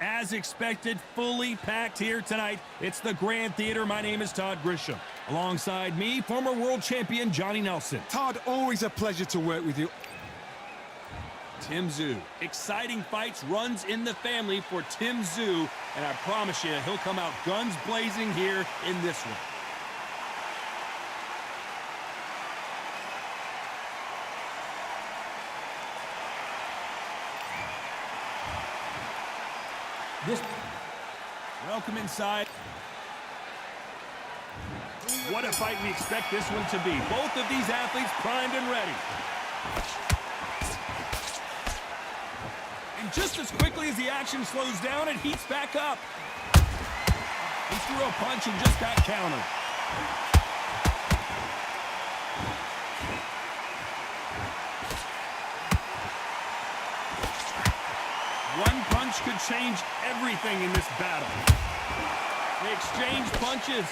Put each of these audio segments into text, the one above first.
As expected, fully packed here tonight. It's the Grand Theater. My name is Todd Grisham. Alongside me, former world champion Johnny Nelson. Todd, always a pleasure to work with you. Tim Tszyu. Exciting fights runs in the family for Tim Tszyu, and I promise you, he'll come out guns blazing here in this one. Welcome inside. What a fight we expect this one to be. Both of these athletes primed and ready. And just as quickly as the action slows down, it heats back up. He threw a punch and just got countered. One punch could change everything in this battle. They exchange punches.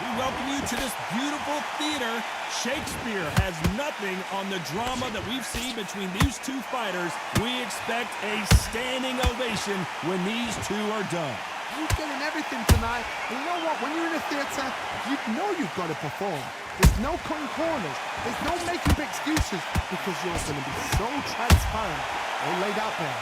We welcome you to this beautiful theater. Shakespeare has nothing on the drama that we've seen between these two fighters. We expect a standing ovation when these two are done. You're getting everything tonight. And you know what? When you're in a theater, you know you've got to perform. There's no cutting corners. There's no making excuses because you're going to be so transparent all laid out there.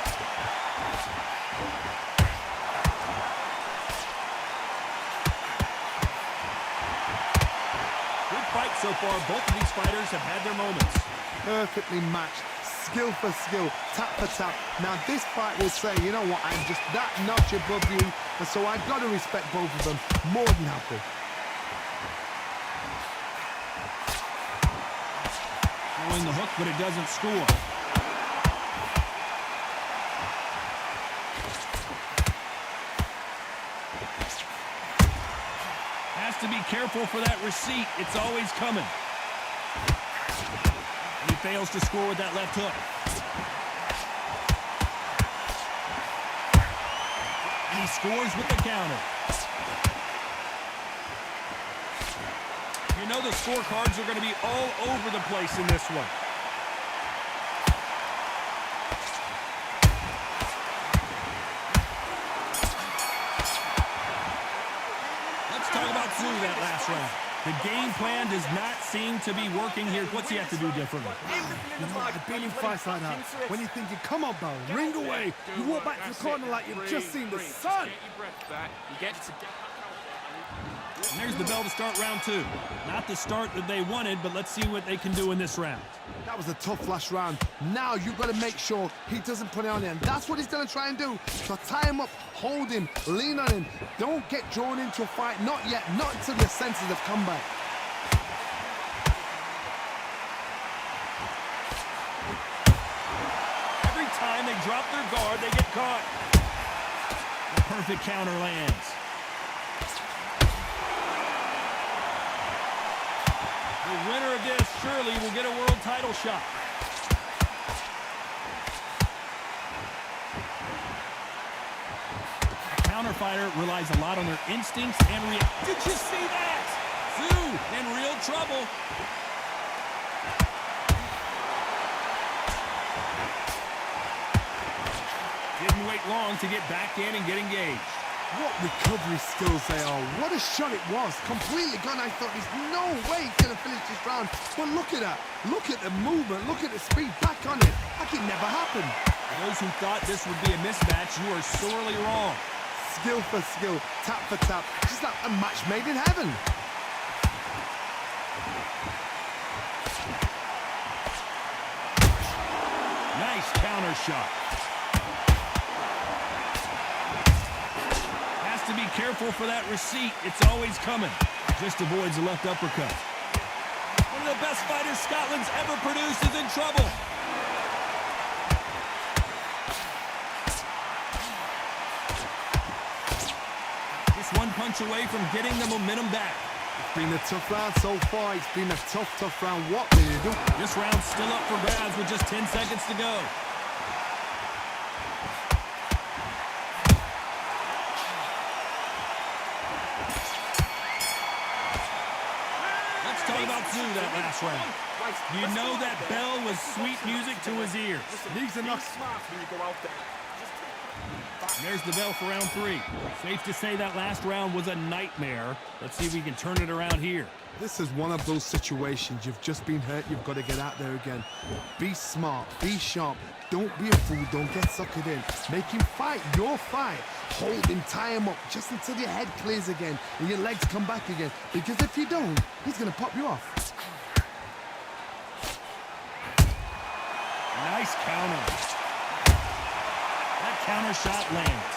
Good fight so far. Both of these fighters have had their moments. Perfectly matched. Skill for skill, tap for tap. Now this fight will say, you know what, I'm just that notch above you, and so I've got to respect both of them more than happy. Throwing the hook, but it doesn't score. Has to be careful for that receipt. It's always coming. He fails to score with that left hook. And he scores with the counter. You know the scorecards are going to be all over the place in this one. Let's talk about Tszyu that last round. The game plan does not seem to be working here. What's he have to do differently? You know, I've been in fights like that. When you're thinking, come on, Baron, ring away. You walk back to the corner like you've just seen the sun. And there's the bell to start round two. Not the start that they wanted, but let's see what they can do in this round. That was a tough last round. Now you've got to make sure he doesn't put it on him. That's what he's going to try and do. So tie him up, hold him, lean on him. Don't get drawn into a fight. Not yet. Not until your senses have come back. Every time they drop their guard, they get caught. The perfect counter lands. The winner of this surely will get a world title shot. A counter fighter relies a lot on their instincts and reactions. Did you see that? Tszyu in real trouble. Didn't wait long to get back in and get engaged. What recovery skills they are. What a shot it was. Completely gone. I thought there's no way he's going to finish this round. But look at that. Look at the movement. Look at the speed. Back on it. Like it never happened. For those who thought this would be a mismatch, you are sorely wrong. Skill for skill. Tap for tap. Just like a match made in heaven. Nice counter shot. To be careful for that receipt. It's always coming. Just avoids the left uppercut. One of the best fighters Scotland's ever produced is in trouble. Just one punch away from getting the momentum back. It's been a tough round so far. It's been a tough round. What did he do? This round's still up for grabs with just 10 seconds to go. Talk about Tszyu that last round. You know that bell was sweet music to his ears. These are not Smart when you go out there. And there's the bell for round 3. Safe to say that last round was a nightmare. Let's see if we can turn it around here. This is one of those situations. You've just been hurt. You've got to get out there again. Be smart. Be sharp. Don't be a fool. Don't get suckered in. Make him fight your fight. Hold him. Tie him up just until your head clears again and your legs come back again. Because if you don't, he's going to pop you off. Nice counter. That counter shot lands.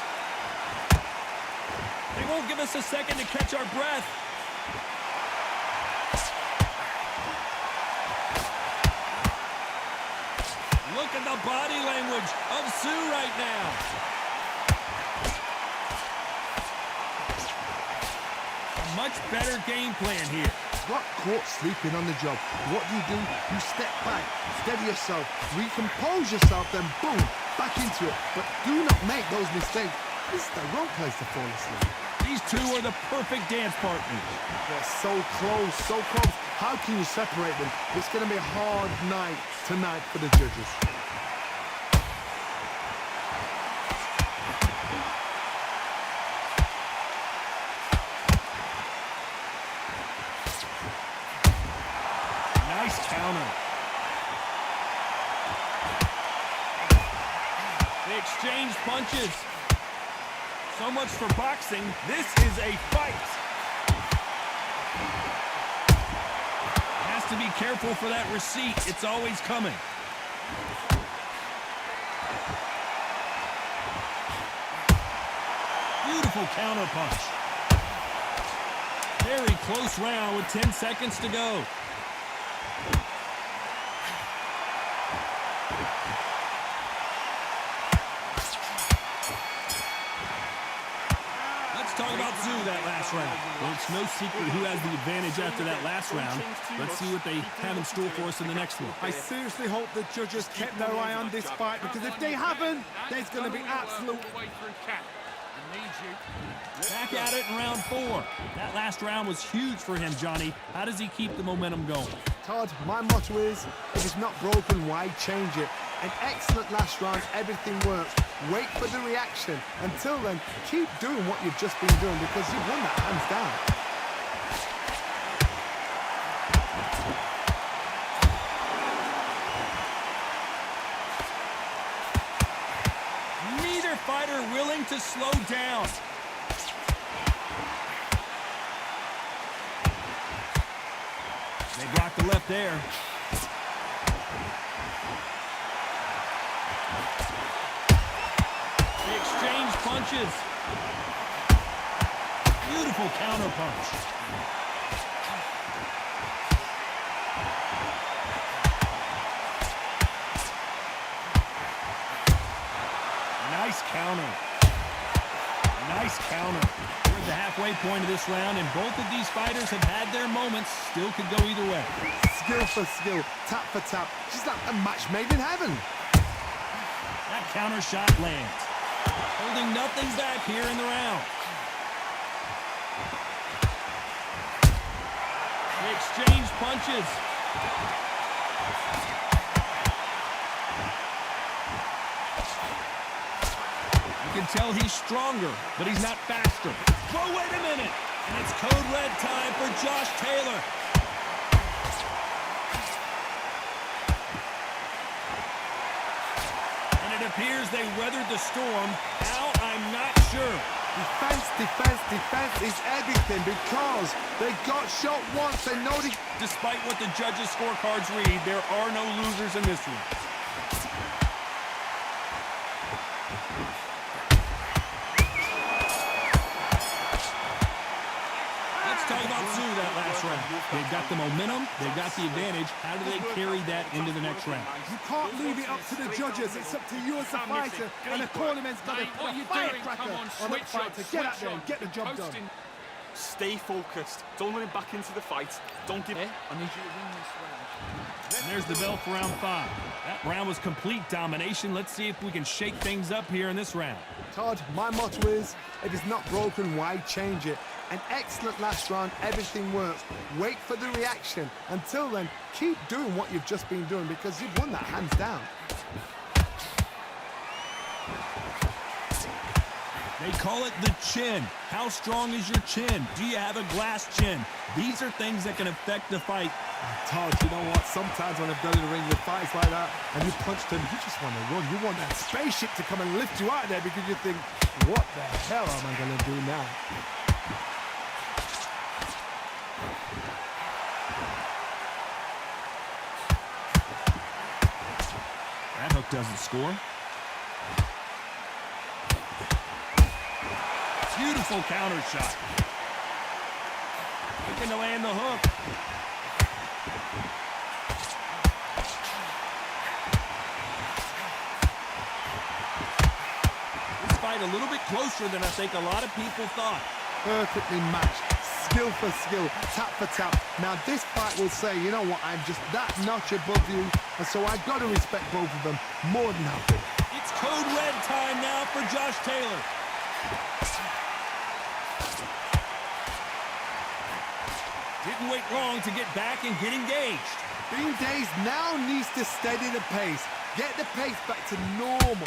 They won't give us a second to catch our breath. Look at the body language of Sue right now. A much better game plan here. Got caught sleeping on the job. What do? You step back, steady yourself, recompose yourself, then boom, back into it. But do not make those mistakes. This is the wrong place to fall asleep. These two are the perfect dance partners. They're so close, so close. How can you separate them? It's going to be a hard night tonight for the judges. Nice counter. They exchange punches. So much for boxing. This is a fight. Has to be careful for that receipt. It's always coming. Beautiful counter punch. Very close round with 10 seconds to go. Talk about Sue that last round. Well, it's no secret who has the advantage after that last round. Let's see what they have in store for us in the next one. I seriously hope the judges kept their eye on this fight, because if they haven't, there's going to be absolute... Back at it in round 4. That last round was huge for him, Johnny. How does he keep the momentum going? Todd, my motto is, if it's not broken, why change it? An excellent last round, everything works. Wait for the reaction. Until then, keep doing what you've just been doing, because you've won that hands down. Neither fighter willing to slow down. They blocked the left there. They exchange punches. Beautiful counter punch. Nice counter. Nice counter. We're at the halfway point of this round, and both of these fighters have had their moments. Still could go either way. Skill for skill, tap for tap. Just like a match made in heaven. That counter shot lands. Holding nothing back here in the round. They exchange punches. You can tell he's stronger, but he's not faster. Whoa, wait a minute. And it's code red time for Josh Taylor. And it appears they weathered the storm. How? I'm not sure. Defense, defense, defense is everything, because they got shot once. They know they... Despite what the judges' scorecards read, there are no losers in this one. Let's talk about Sue that last round. They've got the momentum, they've got the advantage. How do they carry that into the next round? You can't leave it up to the judges. It's up to you as a fighter, and the cornerman's got to put a firecracker on that fight to get out there and get the job done. Stay focused. Don't let him back into the fight. Don't give... I need you to win this round. And there's the bell for round 5. That round was complete domination. Let's see if we can shake things up here in this round. Todd, my motto is, if it's not broken, why change it? An excellent last round, everything works. Wait for the reaction. Until then, keep doing what you've just been doing because you've won that hands down. They call it the chin. How strong is your chin? Do you have a glass chin? These are things that can affect the fight. Todd, you know what? Sometimes when I've done in the ring with fights like that and you punched him, you just want to run. You want that spaceship to come and lift you out of there because you think, what the hell am I going to do now? That hook doesn't score. Beautiful counter shot. Looking to land the hook. This fight a little bit closer than I think a lot of people thought. Perfectly matched. Skill for skill, tap for tap. Now this fight will say, you know what, I'm just that notch above you, and so I've got to respect both of them more than happy. It's code red time now for Josh Taylor. Didn't wait long to get back and get engaged. Bean Days now needs to steady the pace. Get the pace back to normal.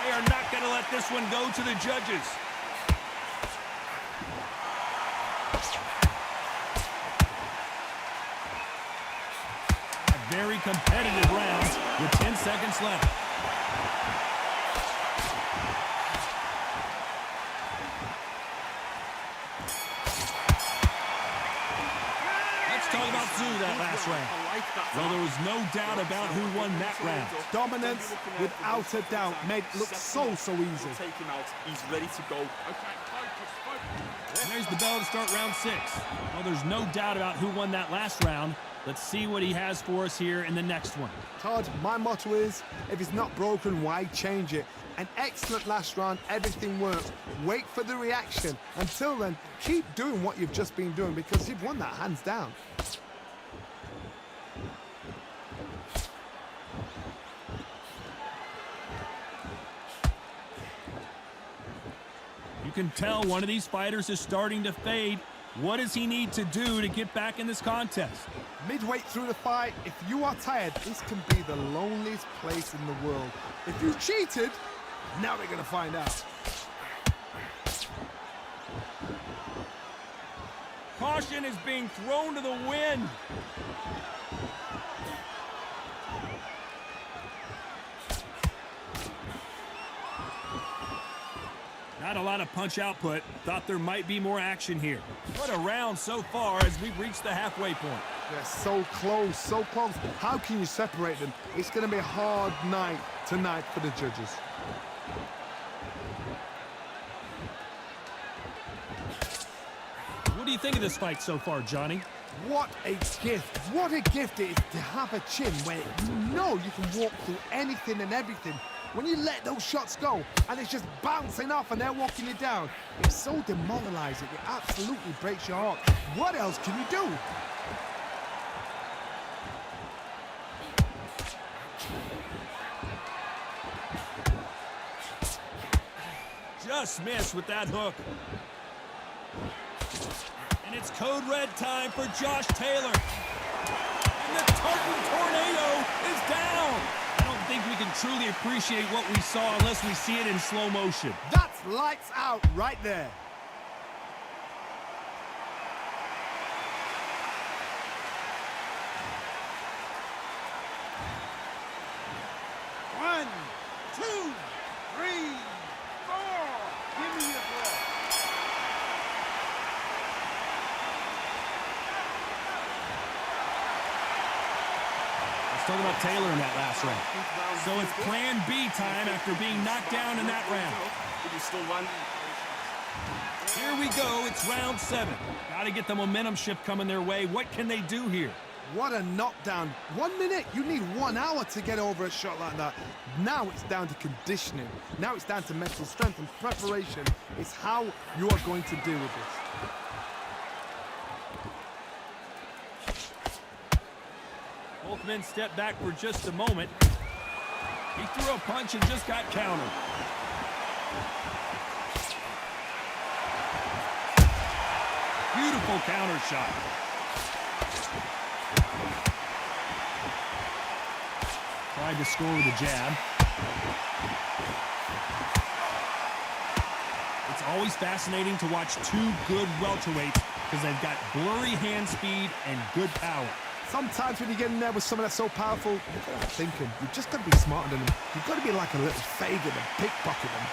They are not going to let this one go to the judges. A very competitive round with 10 seconds left. Talk about Zoo that last round. Well, there was no doubt about who won that round. Dominance, without a doubt, made it look so easy. Take him out. He's ready to go. And there's the bell to start round 6. Well, there's no doubt about who won that last round. Let's see what he has for us here in the next one. Todd, my motto is, if it's not broken, why change it? An excellent last round, everything works. Wait for the reaction. Until then, keep doing what you've just been doing because you've won that hands down. You can tell one of these fighters is starting to fade. What does he need to do to get back in this contest? Midway through the fight, if you are tired, this can be the loneliest place in the world. If you cheated, now they're going to find out. Caution is being thrown to the wind. Not a lot of punch output. Thought there might be more action here. What a round so far as we've reached the halfway point. They're so close, so close. How can you separate them? It's going to be a hard night tonight for the judges. What do you think of this fight so far, Johnny? What a gift. What a gift it is to have a chin where you know you can walk through anything and everything. When you let those shots go and it's just bouncing off and they're walking you down, it's so demoralizing. It absolutely breaks your heart. What else can you do? Just missed with that hook. And it's code red time for Josh Taylor. And the Tartan Tornado is down. I don't think we can truly appreciate what we saw unless we see it in slow motion. That's lights out right there. One, two, three, four. Give me your ball. Talking about Taylor in that last round. So it's plan B time after being knocked down in that round. Here we go. It's round 7. Got to get the momentum shift coming their way. What can they do here? What a knockdown. 1 minute, you need 1 hour to get over a shot like that. Now it's down to conditioning. Now it's down to mental strength and preparation. It's how you are going to deal with this. Both men step back for just a moment. He threw a punch and just got countered. Beautiful counter shot. Tried to score with a jab. It's always fascinating to watch two good welterweights because they've got blurry hand speed and good power. Sometimes when you get in there with someone that's so powerful, you've got to have thinking. You've just got to be smarter than them. You've got to be like a little Fagan and pickpocket them.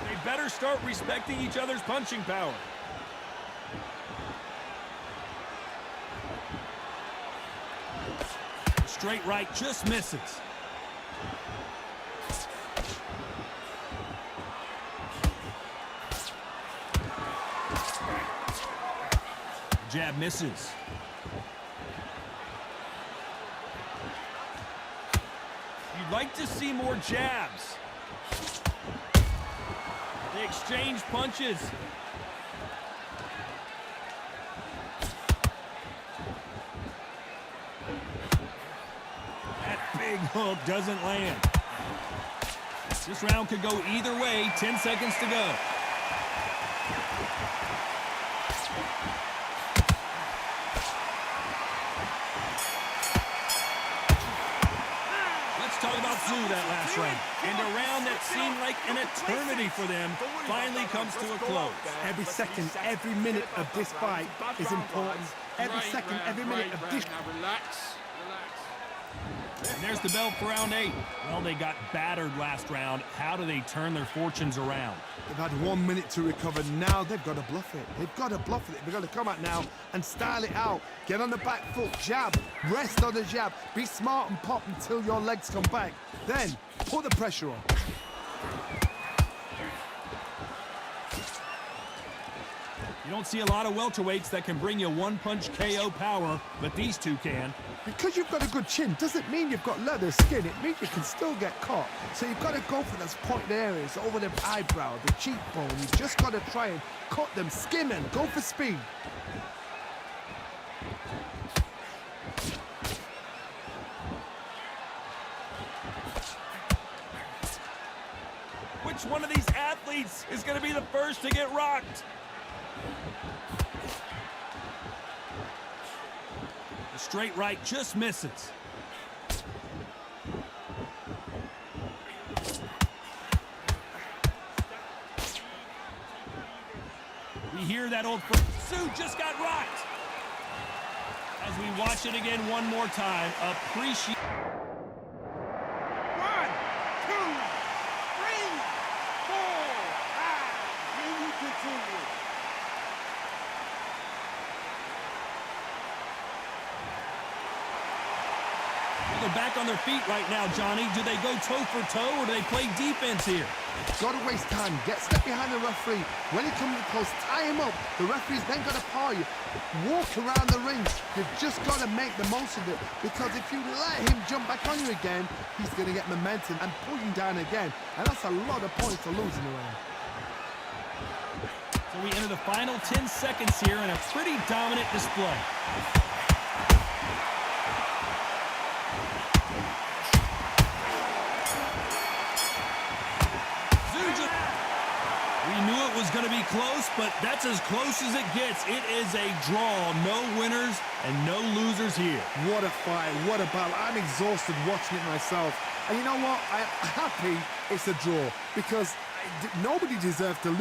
They better start respecting each other's punching power. Straight right just misses. Jab misses. You'd like to see more jabs. They exchange punches. That big hook doesn't land. This round could go either way. 10 seconds to go. Talk about Zoo that last round. And a round that seemed like an eternity for them finally comes to a close. Every second, every minute of this fight is important. Every second, every minute of this... Now relax. And there's the bell for round 8. Well, they got battered last round. How do they turn their fortunes around? They've had 1 minute to recover. Now they've got to bluff it. They've got to bluff it. They've got to come out now and style it out. Get on the back foot, jab, rest on the jab. Be smart and pop until your legs come back. Then put the pressure on. You don't see a lot of welterweights that can bring you one-punch KO power, but these two can. Because you've got a good chin doesn't mean you've got leather skin. It means you can still get caught. So you've got to go for those pointed areas, over the eyebrow, the cheekbone. You've just got to try and cut them, skim them, go for speed. Which one of these athletes is going to be the first to get rocked? The straight right just misses. We hear that old Sue just got rocked. As we watch it again one more time, appreciate. 1, 2, 3, 4, 5. Can you continue? They're back on their feet right now, Johnny. Do they go toe for toe or do they play defense here? Got to waste time. Get step behind the referee. When he comes close, tie him up. The referee's then got to paw you. Walk around the ring. You've just got to make the most of it. Because if you let him jump back on you again, he's going to get momentum and pull you down again. And that's a lot of points to lose in the round. So we enter the final 10 seconds here in a pretty dominant display. We knew it was going to be close, but that's as close as it gets. It is a draw. No winners and no losers here. What a fight. What a battle. I'm exhausted watching it myself. And you know what? I'm happy it's a draw because nobody deserves to lose.